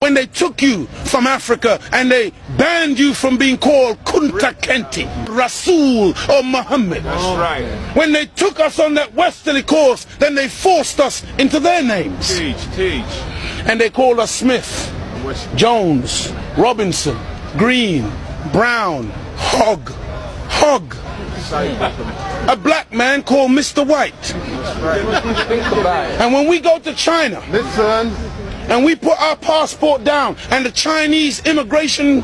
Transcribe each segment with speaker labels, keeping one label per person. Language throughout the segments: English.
Speaker 1: when they took you from Africa and they banned you from being called Kunta Kinte, Rasul or Muhammad.
Speaker 2: That's right.
Speaker 1: When they took us on that westerly course, then they forced us into their names.
Speaker 2: Teach.
Speaker 1: And they called us Smith, Jones, Robinson, Green, Brown, Hogg. A black man called Mr. White. And when we go to China, and we put our passport down, and the Chinese immigration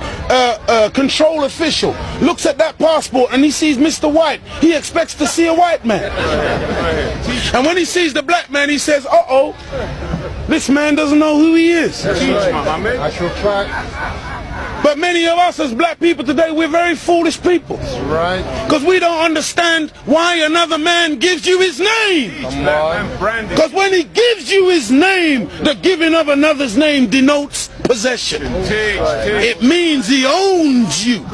Speaker 1: control official looks at that passport and he sees Mr. White, he expects to see a white man. And when he sees the black man, he says, uh-oh, this man doesn't know who he is. But many of us as black people today, we're very foolish people. Because we don't understand why another man gives you his name. Because when he gives you his name, the giving of another's name denotes possession. It means he owns you.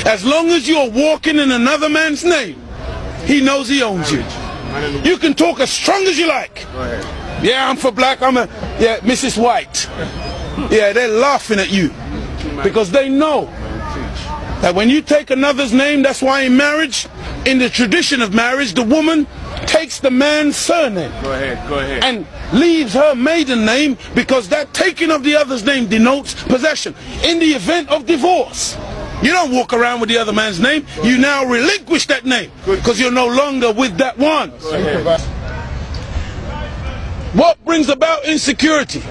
Speaker 1: As long as you're walking in another man's name, he knows he owns you. You can talk as strong as you like. Yeah, I'm for black, yeah, Mrs. White. Yeah, they're laughing at you. Because they know that when you take another's name, that's why in marriage, in the tradition of marriage, the woman takes the man's surname.
Speaker 2: Go ahead.
Speaker 1: And leaves her maiden name, because that taking of the other's name denotes possession. In the event of divorce, you don't walk around with the other man's name. You now relinquish that name because you're no longer with that one. What brings about insecurity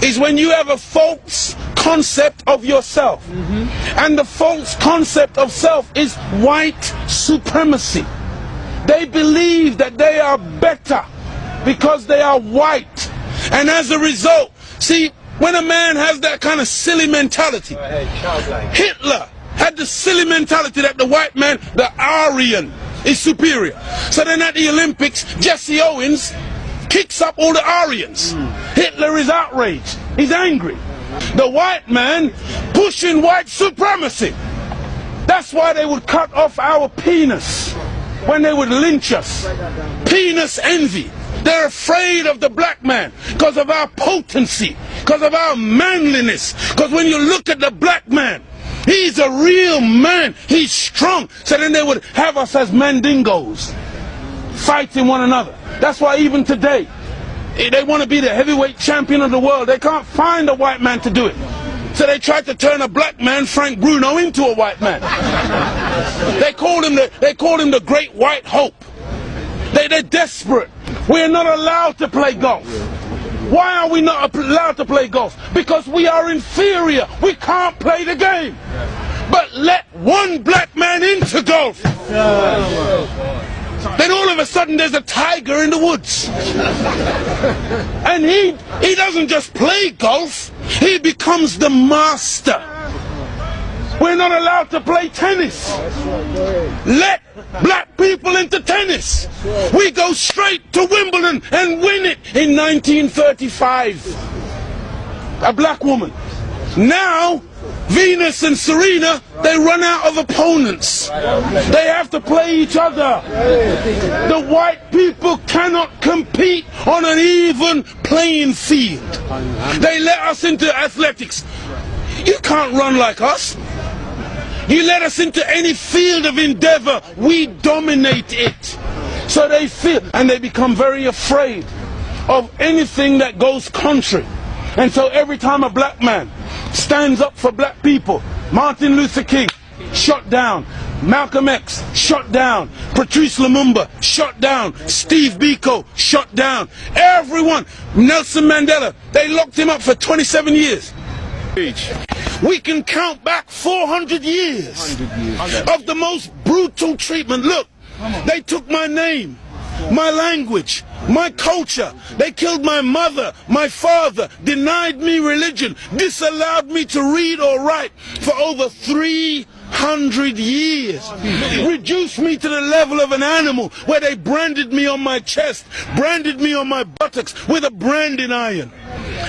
Speaker 1: is when you have a false concept of yourself. And the false concept of self is white supremacy. They believe that they are better because they are white. And as a result, see, when a man has that kind of silly mentality, Hitler had the silly mentality that the white man, the Aryan, is superior. So then at the Olympics, Jesse Owens kicks up all the Aryans. Hitler is outraged. He's angry. The white man pushing white supremacy. That's why they would cut off our penis when they would lynch us. Penis envy. They're afraid of the black man because of our potency, because of our manliness. Because when you look at the black man, he's a real man. He's strong. So then they would have us as mandingos, fighting one another. That's why even today, they want to be the heavyweight champion of the world. They can't find a white man to do it. So they tried to turn a black man, Frank Bruno, into a white man. They called him the Great White Hope. They're desperate. We're not allowed to play golf. Why are we not allowed to play golf? Because we are inferior. We can't play the game. But let one black man into golf. Then all of a sudden there's a tiger in the woods. And he doesn't just play golf, he becomes the master. We're not allowed to play tennis. Let black people into tennis. We go straight to Wimbledon and win it in 1935. A black woman. Now Venus and Serena, they run out of opponents. They have to play each other. The white people cannot compete on an even playing field. They let us into athletics. You can't run like us. You let us into any field of endeavor, we dominate it. So they feel, and they become very afraid of anything that goes contrary. And so every time a black man stands up for black people, Martin Luther King, shot down. Malcolm X, shot down. Patrice Lumumba, shot down. Steve Biko, shot down. Everyone. Nelson Mandela, they locked him up for 27 years. We can count back 400 years of the most brutal treatment. Look, they took my name, my language, my culture. They killed my mother, my father, denied me religion, disallowed me to read or write for over 300 years. Reduced me to the level of an animal where they branded me on my chest, branded me on my buttocks with a branding iron.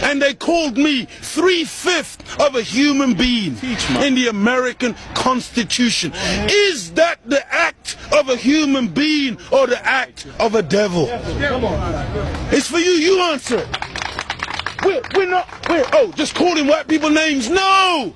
Speaker 1: And they called me 3/5 of a human being in the American Constitution. Is that the act of a human being or the act of a devil? It's for you, you answer it. we're just calling white people names. No!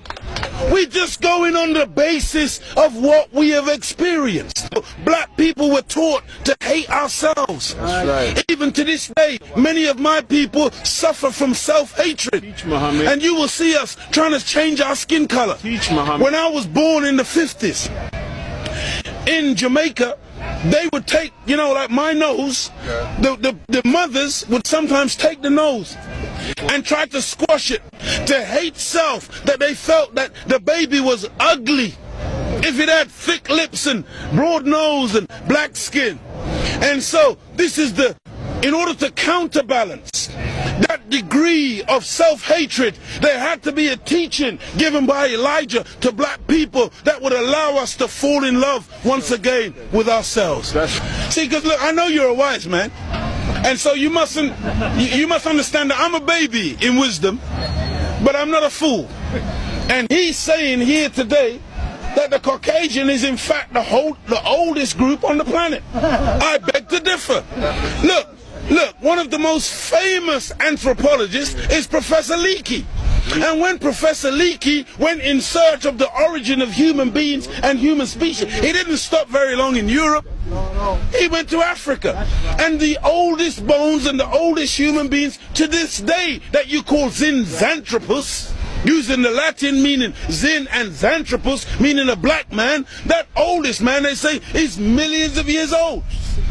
Speaker 1: We're just going on the basis of what we have experienced. Black people were taught to hate ourselves.
Speaker 2: That's right.
Speaker 1: Even to this day, many of my people suffer from self-hatred.
Speaker 2: Teach, Muhammad.
Speaker 1: And you will see us trying to change our skin color.
Speaker 2: Teach, Muhammad.
Speaker 1: When I was born in the 50s, in Jamaica, they would take, you know, like my nose, the mothers would sometimes take the nose and try to squash it, to hate self, that they felt that the baby was ugly if it had thick lips and broad nose and black skin. And so this is in order to counterbalance that degree of self-hatred, there had to be a teaching given by Elijah to black people that would allow us to fall in love once again with ourselves. See, because look, I know you're a wise man, and so you must understand that I'm a baby in wisdom, but I'm not a fool. And he's saying here today that the Caucasian is in fact the oldest group on the planet. I beg to differ. Look, one of the most famous anthropologists is Professor Leakey. And when Professor Leakey went in search of the origin of human beings and human species, he didn't stop very long in Europe. He went to Africa. And the oldest bones and the oldest human beings to this day that you call Zinjanthropus, using the Latin meaning Zin and Xanthropus, meaning a black man, that oldest man, they say, is millions of years old.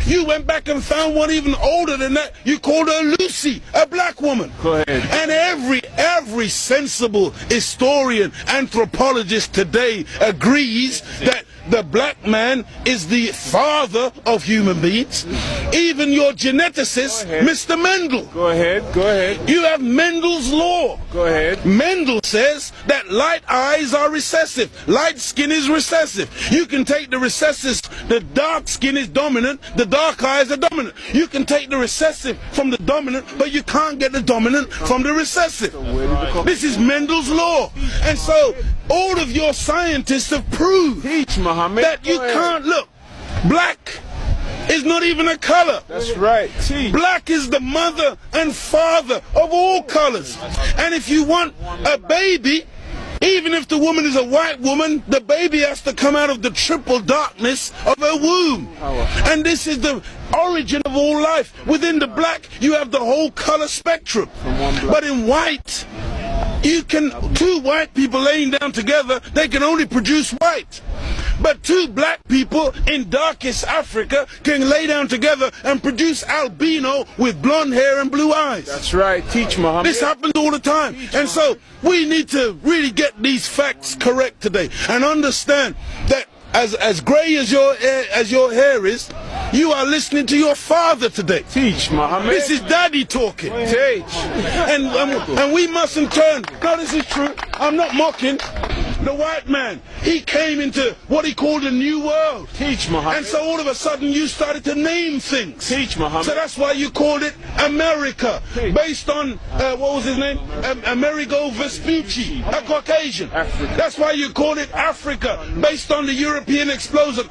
Speaker 1: You went back and found one even older than that. You called her Lucy, a black woman.
Speaker 2: Go ahead.
Speaker 1: And every sensible historian, anthropologist today agrees that the black man is the father of human beings. Even your geneticist, Mr. Mendel.
Speaker 2: Go ahead.
Speaker 1: You have Mendel's law.
Speaker 2: Go ahead.
Speaker 1: Mendel says that light eyes are recessive. Light skin is recessive. You can take the recessive, the dark skin is dominant, the dark eyes are dominant. You can take the recessive from the dominant, but you can't get the dominant from the recessive. This is Mendel's law. And so all of your scientists have proved that you can't look. Black is not even a color.
Speaker 2: That's right.
Speaker 1: Black is the mother and father of all colors. And if you want a baby, even if the woman is a white woman, the baby has to come out of the triple darkness of her womb. And this is the origin of all life. Within the black, you have the whole color spectrum. But in white, two white people laying down together, they can only produce white. But two black people in darkest Africa can lay down together and produce albino with blonde hair and blue eyes.
Speaker 2: That's right. Teach, Muhammad.
Speaker 1: This happens all the time. And so we need to really get these facts correct today and understand that as gray as your hair is, you are listening to your father today.
Speaker 2: Teach, Muhammad.
Speaker 1: This is daddy talking.
Speaker 2: Teach.
Speaker 1: And we mustn't turn. No, this is true. I'm not mocking. The white man, he came into what he called a new world.
Speaker 2: Teach, Muhammad.
Speaker 1: And so all of a sudden you started to name things.
Speaker 2: Teach, Muhammad.
Speaker 1: So that's why you called it America, based on, what was his name? Amerigo Vespucci, a Caucasian.
Speaker 2: Africa.
Speaker 1: That's why you called it Africa, based on the European explorer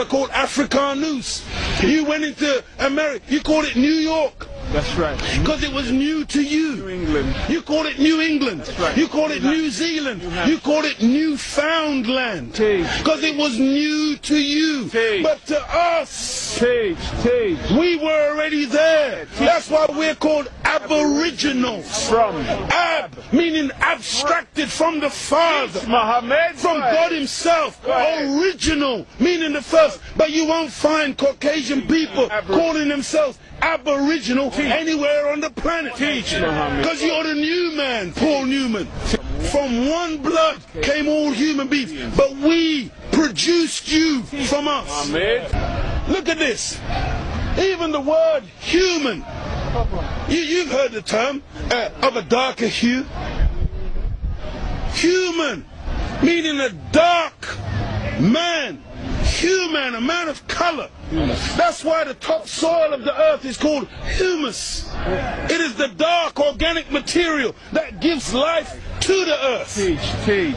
Speaker 1: called Africanus. You went into America, you called it New York.
Speaker 2: That's right.
Speaker 1: Because it was new to you.
Speaker 2: New England.
Speaker 1: You called it New England.
Speaker 2: That's right.
Speaker 1: You called it New Zealand. You called it Newfoundland. Because it was new to you. But to us, we were already there. That's why we're called aboriginals.
Speaker 2: From
Speaker 1: ab, meaning abstracted from the Father.
Speaker 2: Muhammad.
Speaker 1: From God himself. Original, meaning the first. But you won't find Caucasian people calling themselves aboriginal anywhere on the planet. Because you're the new man, Paul Newman. From one blood came all human beings, but we produced you from us. Look at this. Even the word human, you've heard the term of a darker hue. Human, meaning a dark man. Human, a man of color. That's why the topsoil of the earth is called humus. It is the dark organic material that gives life to the earth.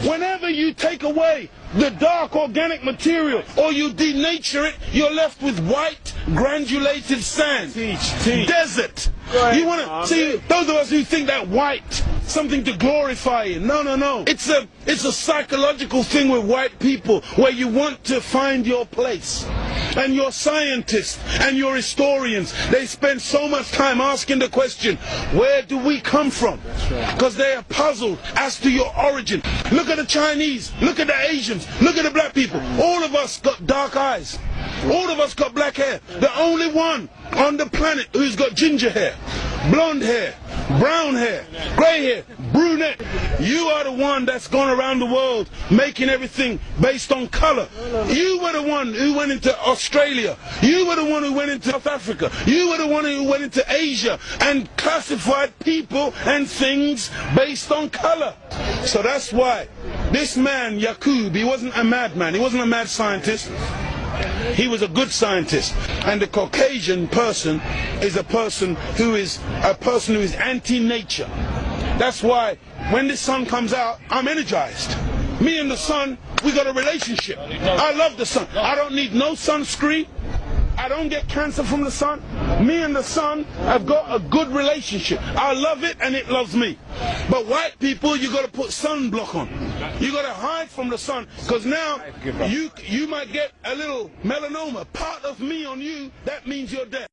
Speaker 1: Whenever you take away the dark organic material or you denature it, you're left with white granulated sand. Desert. You want to see those of us who think that white something to glorify in. No, no, no. It's a psychological thing with white people where you want to find your place. And your scientists and your historians, they spend so much time asking the question, where do we come from? Because they are puzzled as to your origin. Look at the Chinese, look at the Asians, look at the black people. All of us got dark eyes. All of us got black hair. The only one on the planet who's got ginger hair, blonde hair, brown hair, grey hair, brunette. You are the one that's gone around the world making everything based on colour. You were the one who went into Australia. You were the one who went into South Africa. You were the one who went into Asia and classified people and things based on colour. So that's why this man, Yaqub, he wasn't a madman. He wasn't a mad scientist. He was a good scientist. And the Caucasian person is a person who is anti-nature. That's why when the sun comes out, I'm energized. Me and the sun, we got a relationship. I love the sun. I don't need no sunscreen. I don't get cancer from the sun. Me and the sun have got a good relationship. I love it and it loves me. But white people, you got to put sunblock on. You got to hide from the sun, because now you might get a little melanoma. Part of me on you, that means you're dead.